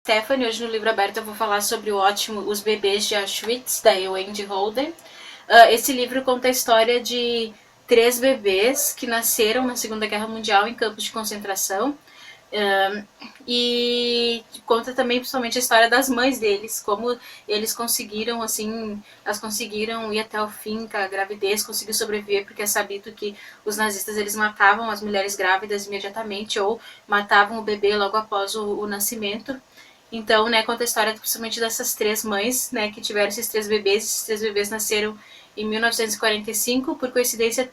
Stephanie, hoje no Livro Aberto eu vou falar sobre o ótimo Os Bebês de Auschwitz, da Wendy Holden. Esse livro conta a história de 3 bebês que nasceram na Segunda Guerra Mundial em campos de concentração. E conta também principalmente a história das mães deles, como eles conseguiram, assim, elas conseguiram ir até o fim com a gravidez, conseguiram sobreviver, porque é sabido que os nazistas eles matavam as mulheres grávidas imediatamente ou matavam o bebê logo após o nascimento. Então, né, conta a história principalmente dessas 3 mães, né, que tiveram esses 3 bebês. Esses 3 bebês nasceram em 1945, por coincidência,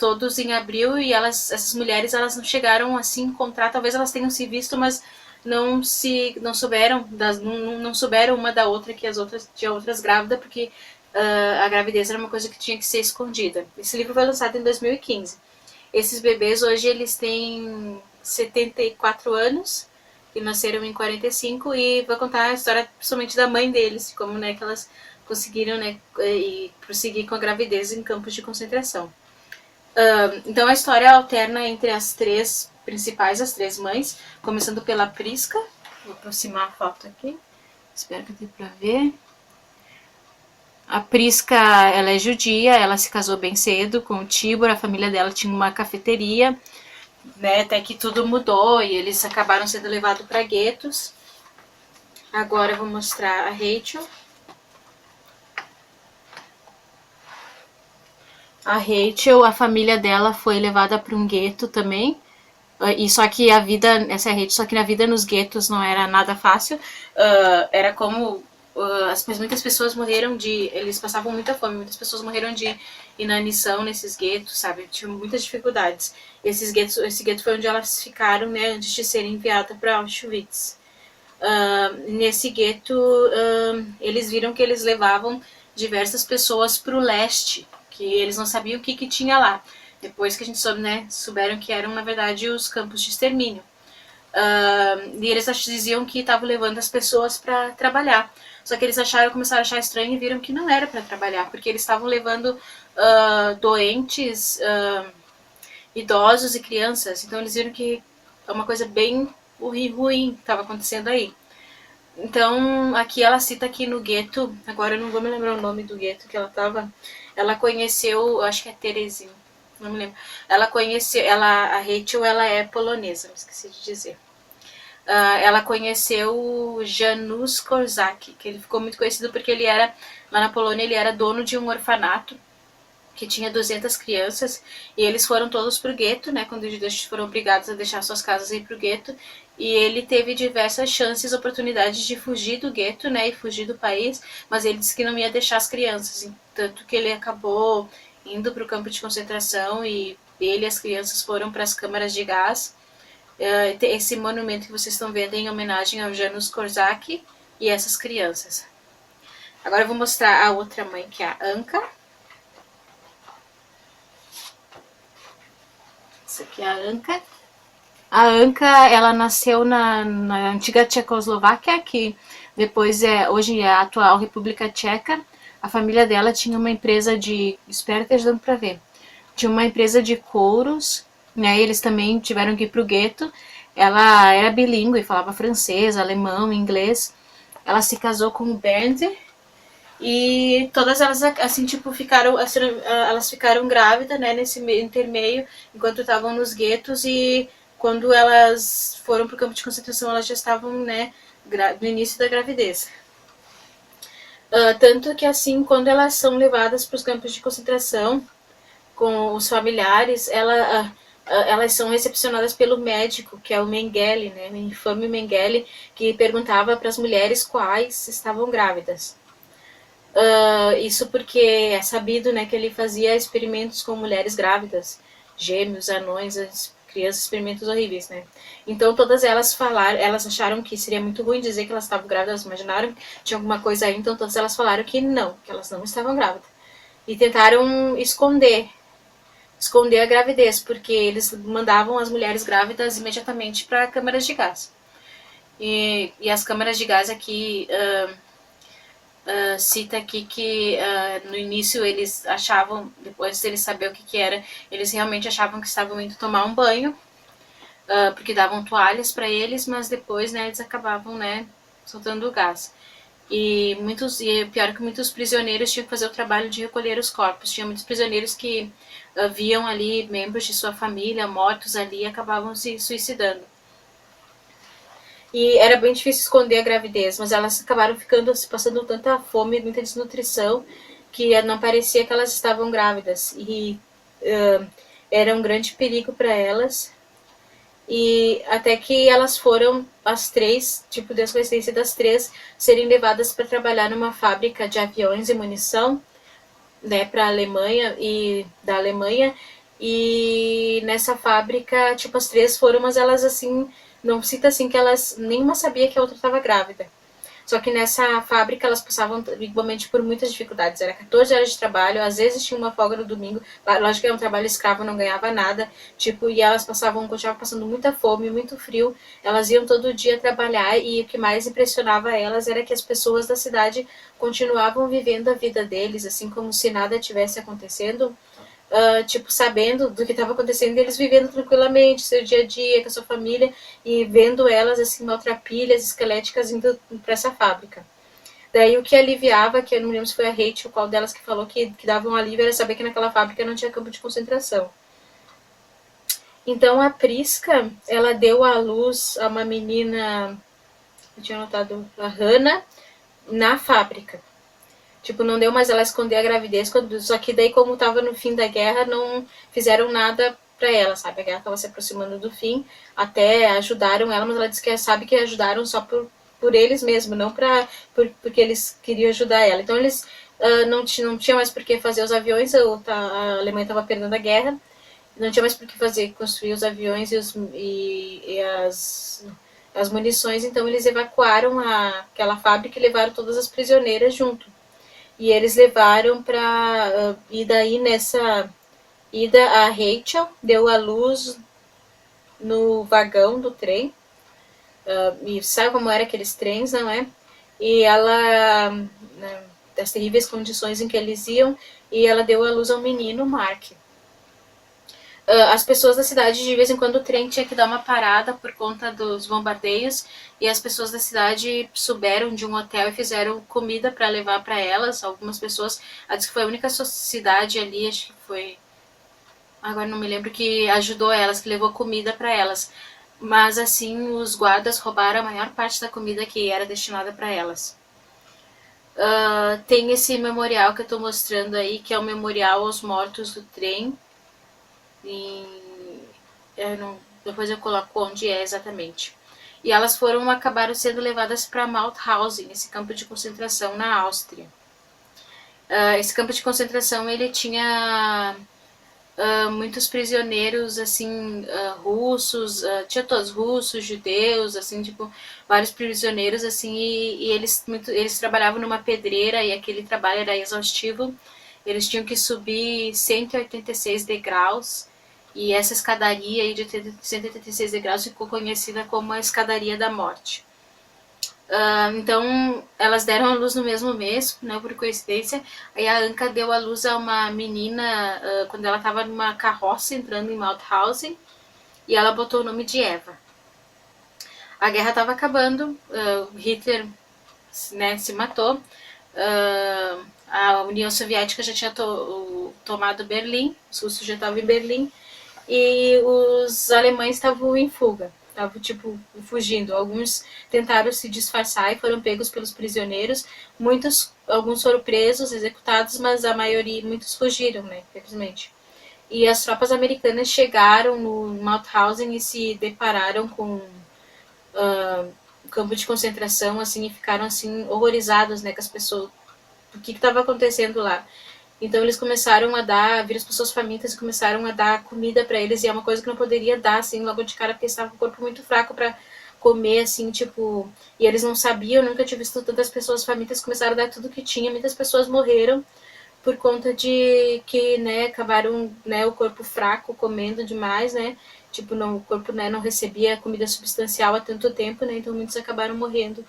todos em abril, e essas mulheres, elas não chegaram a se encontrar. Talvez elas tenham se visto, mas não souberam não souberam uma da outra que as outras tinham outras grávidas, porque a gravidez era uma coisa que tinha que ser escondida. Esse livro foi lançado em 2015. Esses bebês hoje eles têm 74 anos, que nasceram em 45, e vai contar a história principalmente da mãe deles, como, né, que elas conseguiram, né, e prosseguir com a gravidez em campos de concentração. Então a história alterna entre as 3 principais, as 3 mães, começando pela Prisca. Vou aproximar a foto aqui, espero que dê pra ver. A Prisca, ela é judia, ela se casou bem cedo com o Tibor, a família dela tinha uma cafeteria, né, até que tudo mudou e eles acabaram sendo levados para guetos. Agora eu vou mostrar a Rachel. A Rachel, a família dela foi levada para um gueto também. E só que a vida, essa é a Rachel, só que na vida nos guetos não era nada fácil. Era como muitas pessoas morreram eles passavam muita fome, muitas pessoas morreram de inanição nesses guetos, sabe? Tinham muitas dificuldades. Esse gueto foi onde elas ficaram, né, antes de serem enviadas para Auschwitz. Nesse gueto, eles viram que eles levavam diversas pessoas para o leste, que eles não sabiam o que tinha lá. Depois que a gente soube, né, souberam que eram, na verdade, os campos de extermínio. E eles diziam que estavam levando as pessoas para trabalhar. Só que eles começaram a achar estranho e viram que não era para trabalhar, porque eles estavam levando doentes, idosos e crianças. Então eles viram que é uma coisa bem ruim que estava acontecendo aí. Então, aqui ela cita que no gueto, agora eu não vou me lembrar o nome do gueto que ela estava, ela conheceu, acho que é Terezinha, não me lembro. Ela conheceu, a Rachel, ela é polonesa, me esqueci de dizer. Ela conheceu o Janusz Korczak, que ele ficou muito conhecido porque ele era, lá na Polônia, ele era dono de um orfanato que tinha 200 crianças, e eles foram todos pro gueto, né, quando os judeus foram obrigados a deixar suas casas e ir pro gueto, e ele teve diversas chances, oportunidades de fugir do gueto, né, e fugir do país, mas ele disse que não ia deixar as crianças, tanto que ele acabou indo pro campo de concentração, e ele e as crianças foram para as câmaras de gás. Esse monumento que vocês estão vendo é em homenagem ao Janusz Korczak e essas crianças. Agora eu vou mostrar a outra mãe, que é a Anka. Essa aqui é a Anka. A Anka, ela nasceu na antiga Tchecoslováquia, que depois hoje é a atual República Tcheca. A família dela tinha uma empresa de, espero que esteja dando para ver, tinha uma empresa de couros, né? Eles também tiveram que ir pro gueto. Ela era bilíngue, falava francês, alemão, inglês. Ela se casou com o Bernd, e todas elas, assim, tipo, elas ficaram grávidas, né, nesse intermeio, enquanto estavam nos guetos, e quando elas foram pro campo de concentração, elas já estavam, né, no início da gravidez. Tanto que, assim, quando elas são levadas para os campos de concentração com os familiares, elas são recepcionadas pelo médico, que é o Mengele, né, o infame Mengele, que perguntava para as mulheres quais estavam grávidas. Isso porque é sabido, né, que ele fazia experimentos com mulheres grávidas, gêmeos, anões, crianças, experimentos horríveis, né. Então todas elas elas acharam que seria muito ruim dizer que elas estavam grávidas, elas imaginaram que tinha alguma coisa aí, então todas elas falaram que elas não estavam grávidas. E tentaram esconder a gravidez, porque eles mandavam as mulheres grávidas imediatamente para câmaras de gás. E as câmaras de gás aqui cita aqui que no início eles achavam, depois de eles saber o que era, eles realmente achavam que estavam indo tomar um banho, porque davam toalhas para eles, mas depois, né, eles acabavam, né, soltando o gás. E pior que muitos prisioneiros tinham que fazer o trabalho de recolher os corpos. Tinha muitos prisioneiros que viam ali membros de sua família mortos ali e acabavam se suicidando. E era bem difícil esconder a gravidez, mas elas acabaram ficando passando tanta fome, muita desnutrição, que não parecia que elas estavam grávidas. E era um grande perigo para elas. E até que elas foram, as três, tipo, dessa coincidência das três, serem levadas para trabalhar numa fábrica de aviões e munição, né, para a Alemanha e da Alemanha. E nessa fábrica, tipo, as três foram, mas elas assim, não cita assim que elas, nenhuma sabia que a outra estava grávida. Só que nessa fábrica elas passavam igualmente por muitas dificuldades. Era 14 horas de trabalho, às vezes tinha uma folga no domingo. Lógico que era um trabalho escravo, não ganhava nada. Tipo, e elas continuavam passando muita fome, muito frio. Elas iam todo dia trabalhar e o que mais impressionava elas era que as pessoas da cidade continuavam vivendo a vida deles, assim como se nada tivesse acontecendo. Tipo, sabendo do que estava acontecendo, eles vivendo tranquilamente seu dia a dia com a sua família e vendo elas assim maltrapilhas esqueléticas indo para essa fábrica. Daí o que aliviava, que eu não lembro se foi a Rachel, qual delas que falou que dava um alívio, era saber que naquela fábrica não tinha campo de concentração. Então a Prisca, ela deu à luz a uma menina, eu tinha notado, a Hannah, na fábrica. Tipo, não deu mais ela esconder a gravidez, só que daí, como tava no fim da guerra, não fizeram nada pra ela, sabe? A guerra tava se aproximando do fim, até ajudaram ela, mas ela disse que sabe que ajudaram só por eles mesmos, não porque eles queriam ajudar ela. Então eles não tinham mais por que fazer os aviões, a Alemanha tava perdendo a guerra, não tinha mais por que construir os aviões e as munições, então eles evacuaram aquela fábrica e levaram todas as prisioneiras junto. E eles levaram para. E daí nessa ida, a Rachel deu a luz no vagão do trem. E sabe como eram aqueles trens, não é? E ela. Das terríveis condições em que eles iam, e ela deu a luz ao menino, Mark. As pessoas da cidade, de vez em quando, o trem tinha que dar uma parada por conta dos bombardeios, e as pessoas da cidade souberam de um hotel e fizeram comida para levar para elas. Algumas pessoas, acho que foi a única cidade ali, acho que foi, agora não me lembro, que ajudou elas, que levou comida para elas. Mas assim, os guardas roubaram a maior parte da comida que era destinada para elas. Tem esse memorial que eu estou mostrando aí, que é o memorial aos mortos do trem. Depois eu coloco onde é exatamente. E elas acabaram sendo levadas para Mauthausen, esse campo de concentração na Áustria. Esse campo de concentração ele tinha muitos prisioneiros assim russos, tinha todos russos, judeus, assim tipo vários prisioneiros assim e eles trabalhavam numa pedreira e aquele trabalho era exaustivo. Eles tinham que subir 186 degraus. E essa escadaria aí de 186 degraus ficou conhecida como a escadaria da morte. Então, elas deram a luz no mesmo mês, não por coincidência. Aí a Anka deu a luz a uma menina quando ela estava numa carroça entrando em Mauthausen, e ela botou o nome de Eva. A guerra estava acabando, Hitler, né, se matou, a União Soviética já tinha tomado Berlim, os russos já estavam em Berlim, e os alemães estavam em fuga, estavam tipo fugindo. Alguns tentaram se disfarçar e foram pegos pelos prisioneiros. Alguns foram presos, executados, mas a maioria, muitos fugiram, né, infelizmente. E as tropas americanas chegaram no Mauthausen e se depararam com um campo de concentração, assim, e ficaram assim horrorizados, né, com as pessoas, o que estava acontecendo lá. Então eles começaram a viram as pessoas famintas e começaram a dar comida para eles, e é uma coisa que não poderia dar, assim, logo de cara, porque estava com o corpo muito fraco para comer, assim, tipo, e eles não sabiam, nunca tinha visto tantas pessoas famintas, começaram a dar tudo que tinha, muitas pessoas morreram por conta de que, né, acabaram, né, o corpo fraco, comendo demais, né, tipo, o corpo, né, não recebia comida substancial há tanto tempo, né, então muitos acabaram morrendo.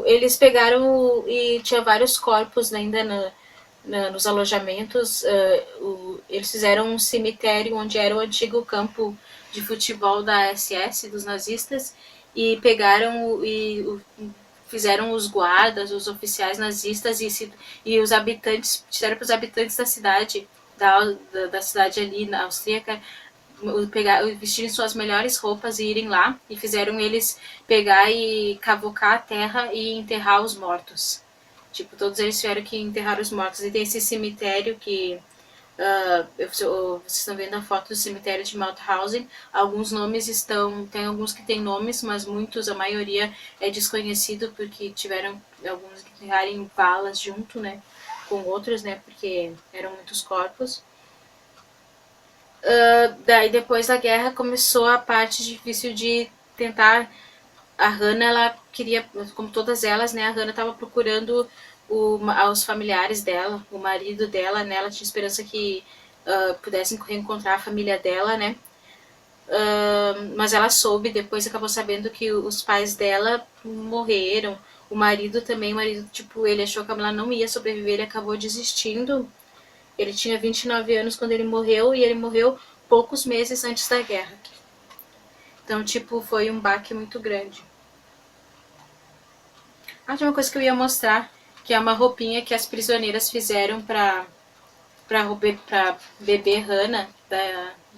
Eles pegaram e tinha vários corpos ainda nos alojamentos, eles fizeram um cemitério onde era o antigo campo de futebol da SS, dos nazistas, e pegaram fizeram os guardas, os oficiais nazistas e os habitantes, disseram para os habitantes da cidade, da cidade ali na austríaca, vestirem suas melhores roupas e irem lá, e fizeram eles pegar e cavocar a terra e enterrar os mortos. Tipo, todos eles tiveram que enterrar os mortos. E tem esse cemitério que vocês estão vendo a foto do cemitério de Mauthausen. Alguns nomes estão, tem alguns que têm nomes, mas muitos, a maioria é desconhecido porque tiveram alguns que enterrarem balas junto, né, com outros, né, porque eram muitos corpos. Daí depois da guerra começou a parte difícil de tentar. A Hannah, ela queria, como todas elas, né, a Hannah estava procurando aos familiares dela, o marido dela, né, ela tinha esperança que pudessem reencontrar a família dela, né, mas ela soube, depois acabou sabendo que os pais dela morreram, o marido também, o marido, tipo, ele achou que ela não ia sobreviver, ele acabou desistindo. Ele tinha 29 anos quando ele morreu, e ele morreu poucos meses antes da guerra. Então, tipo, foi um baque muito grande. Ah, tinha uma coisa que eu ia mostrar, que é uma roupinha que as prisioneiras fizeram pra bebê Hannah,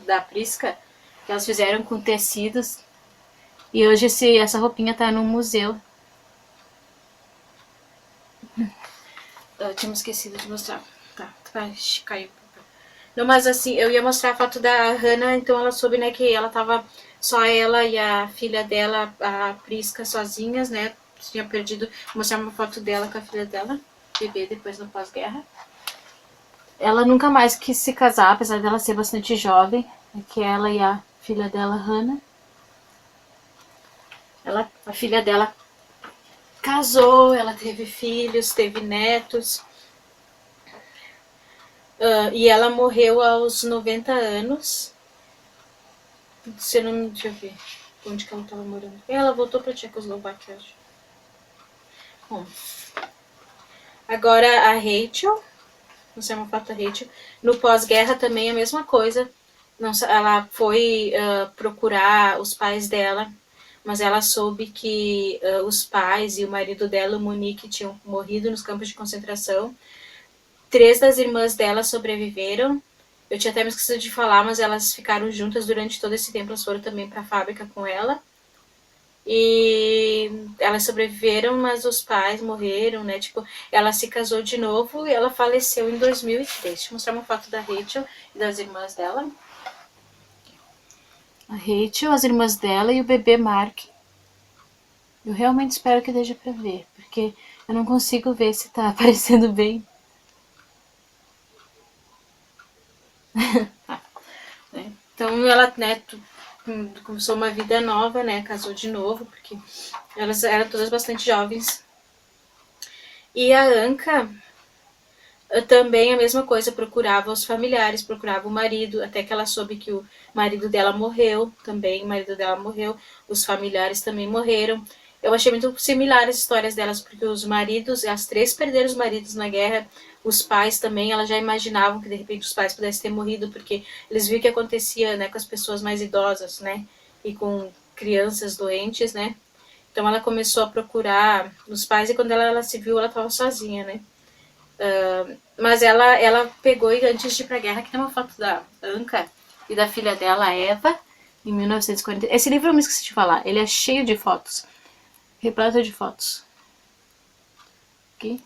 da Prisca, que elas fizeram com tecidos. E hoje essa roupinha tá no museu. Eu tinha esquecido de mostrar. Tá, caiu. Não, mas assim, eu ia mostrar a foto da Hannah, então ela soube, né, que ela tava só ela e a filha dela, a Prisca, sozinhas, né? Tinha perdido. Vou mostrar uma foto dela com a filha dela, bebê, depois no pós-guerra. Ela nunca mais quis se casar, apesar dela ser bastante jovem, que ela e a filha dela, Hannah. A filha dela casou, ela teve filhos, teve netos. E ela morreu aos 90 anos. Se eu não. Deixa eu ver onde que ela estava morando. Ela voltou para Tchecoslováquia, acho. Bom. Agora a Rachel. Não sei uma foto da Rachel. No pós-guerra também a mesma coisa. Ela foi procurar os pais dela, mas ela soube que os pais e o marido dela, o Monique, tinham morrido nos campos de concentração. 3 das irmãs dela sobreviveram. Eu tinha até me esquecido de falar, mas elas ficaram juntas durante todo esse tempo. Elas foram também para a fábrica com ela. E elas sobreviveram, mas os pais morreram, né? Tipo, ela se casou de novo e ela faleceu em 2003. Deixa eu mostrar uma foto da Rachel e das irmãs dela. A Rachel, as irmãs dela e o bebê Mark. Eu realmente espero que deixe pra ver, porque eu não consigo ver se tá aparecendo bem. Então ela, né, começou uma vida nova, né, casou de novo, porque elas eram todas bastante jovens. E a Anka também a mesma coisa, procurava os familiares, procurava o marido, até que ela soube que o marido dela morreu também, o marido dela morreu, os familiares também morreram. Eu achei muito similar as histórias delas, porque os maridos, as 3 perderam os maridos na guerra, os pais também, elas já imaginavam que de repente os pais pudessem ter morrido, porque eles viram o que acontecia, né, com as pessoas mais idosas, né, e com crianças doentes, né. Então ela começou a procurar os pais, e quando ela se viu, ela estava sozinha, né. Mas ela pegou, e antes de ir pra guerra, aqui tem uma foto da Anka e da filha dela, Eva, em 1940. Esse livro eu me esqueci de falar, ele é cheio de fotos, repleto de fotos. Aqui.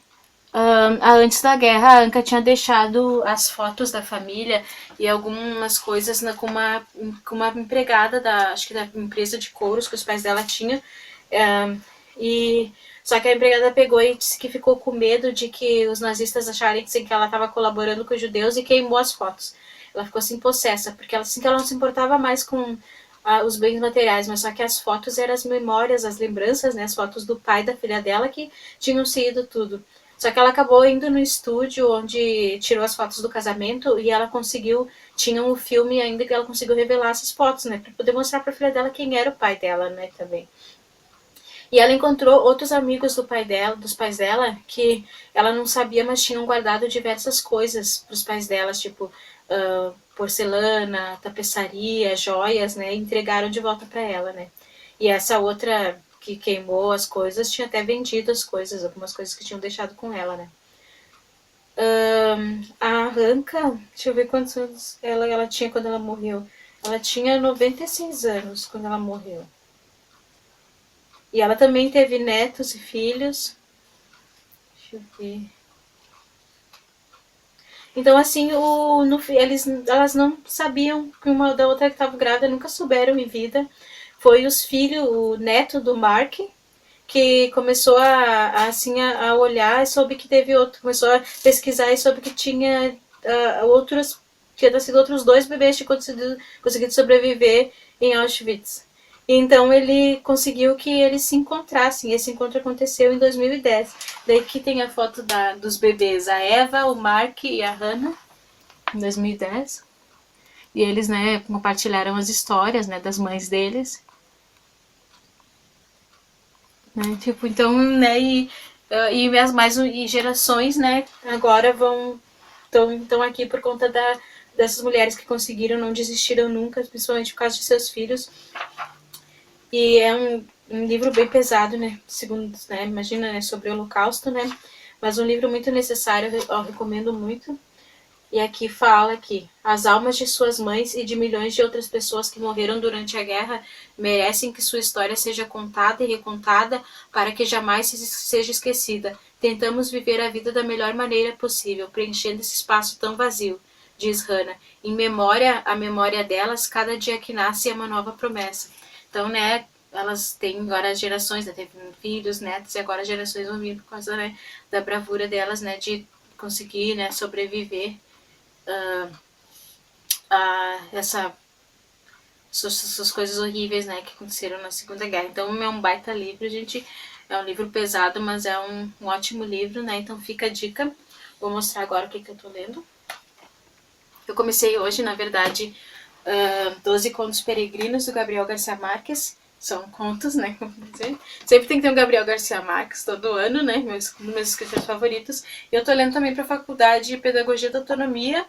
Antes da guerra, a Anka tinha deixado as fotos da família e algumas coisas com uma empregada acho que da empresa de couros que os pais dela tinham. E só que a empregada pegou e disse que ficou com medo de que os nazistas acharem que ela estava colaborando com os judeus, e queimou as fotos. Ela ficou assim possessa, porque ela, assim, que ela não se importava mais com os bens materiais, mas só que as fotos eram as memórias, as lembranças, né, as fotos do pai e da filha dela que tinham sido tudo. Só que ela acabou indo no estúdio onde tirou as fotos do casamento, e ela conseguiu, tinha um filme ainda que ela conseguiu revelar essas fotos, né, para poder mostrar para a filha dela quem era o pai dela, né, também. E ela encontrou outros amigos do pai dela, dos pais dela, que ela não sabia, mas tinham guardado diversas coisas para os pais delas, tipo porcelana, tapeçaria, joias, né? E entregaram de volta para ela, né? E essa outra que queimou as coisas tinha até vendido as coisas, algumas coisas que tinham deixado com ela, né? A Ranka, deixa eu ver quantos anos ela tinha quando ela morreu. Ela tinha 96 anos quando ela morreu. E ela também teve netos e filhos. Deixa eu ver. Então, assim, elas não sabiam que uma da outra que estava grávida, nunca souberam em vida. Foi os filhos, o neto do Mark, que começou a olhar e soube que teve outro, começou a pesquisar e soube que tinha outros, tinha nascido outros dois bebês que tinham conseguido sobreviver em Auschwitz. Então ele conseguiu que eles se encontrassem. Esse encontro aconteceu em 2010. Daí que tem a foto dos bebês, a Eva, o Mark e a Hannah, em 2010. E eles, né, compartilharam as histórias, né, das mães deles. Né, tipo, então, né, e gerações, né, agora estão aqui por conta dessas mulheres que conseguiram, não desistiram nunca, principalmente por causa de seus filhos. E é um livro bem pesado, né? Segundo, né? Imagina, né? Sobre o Holocausto, né? Mas um livro muito necessário, eu recomendo muito. E aqui fala que as almas de suas mães e de milhões de outras pessoas que morreram durante a guerra merecem que sua história seja contada e recontada para que jamais seja esquecida. Tentamos viver a vida da melhor maneira possível, preenchendo esse espaço tão vazio, diz Hannah. Em memória, a memória delas, cada dia que nasce é uma nova promessa. Então, né, elas têm agora as gerações, né, teve filhos, netos, e agora as gerações vão vir por causa, né, da bravura delas, né, de conseguir, né, sobreviver essas coisas horríveis, né, que aconteceram na Segunda Guerra. Então é um baita livro, gente. É um livro pesado, mas é um ótimo livro, né? Então fica a dica. Vou mostrar agora o que eu tô lendo. Eu comecei hoje, na verdade, 12 Contos Peregrinos, do Gabriel Garcia Marques. São contos, né? Sempre tem que ter um Gabriel Garcia Marques todo ano, né? Um dos meus escritores favoritos. E eu tô lendo também para a Faculdade de Pedagogia da Autonomia.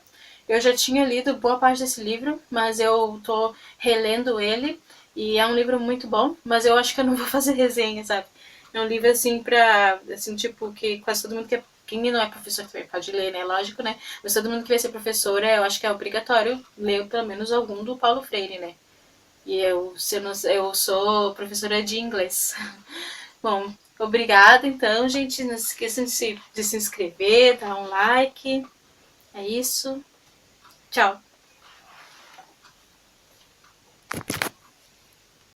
Eu já tinha lido boa parte desse livro, mas eu tô relendo ele. E é um livro muito bom, mas eu acho que eu não vou fazer resenha, sabe? É um livro assim pra, assim, tipo, que quase todo mundo quem não é professor também pode ler, né? Lógico, né? Mas todo mundo que vai ser professora, eu acho que é obrigatório ler pelo menos algum do Paulo Freire, né? E eu sou professora de inglês. Bom, obrigada então, gente. Não se esqueçam de se inscrever, dar um like. É isso. Tchau.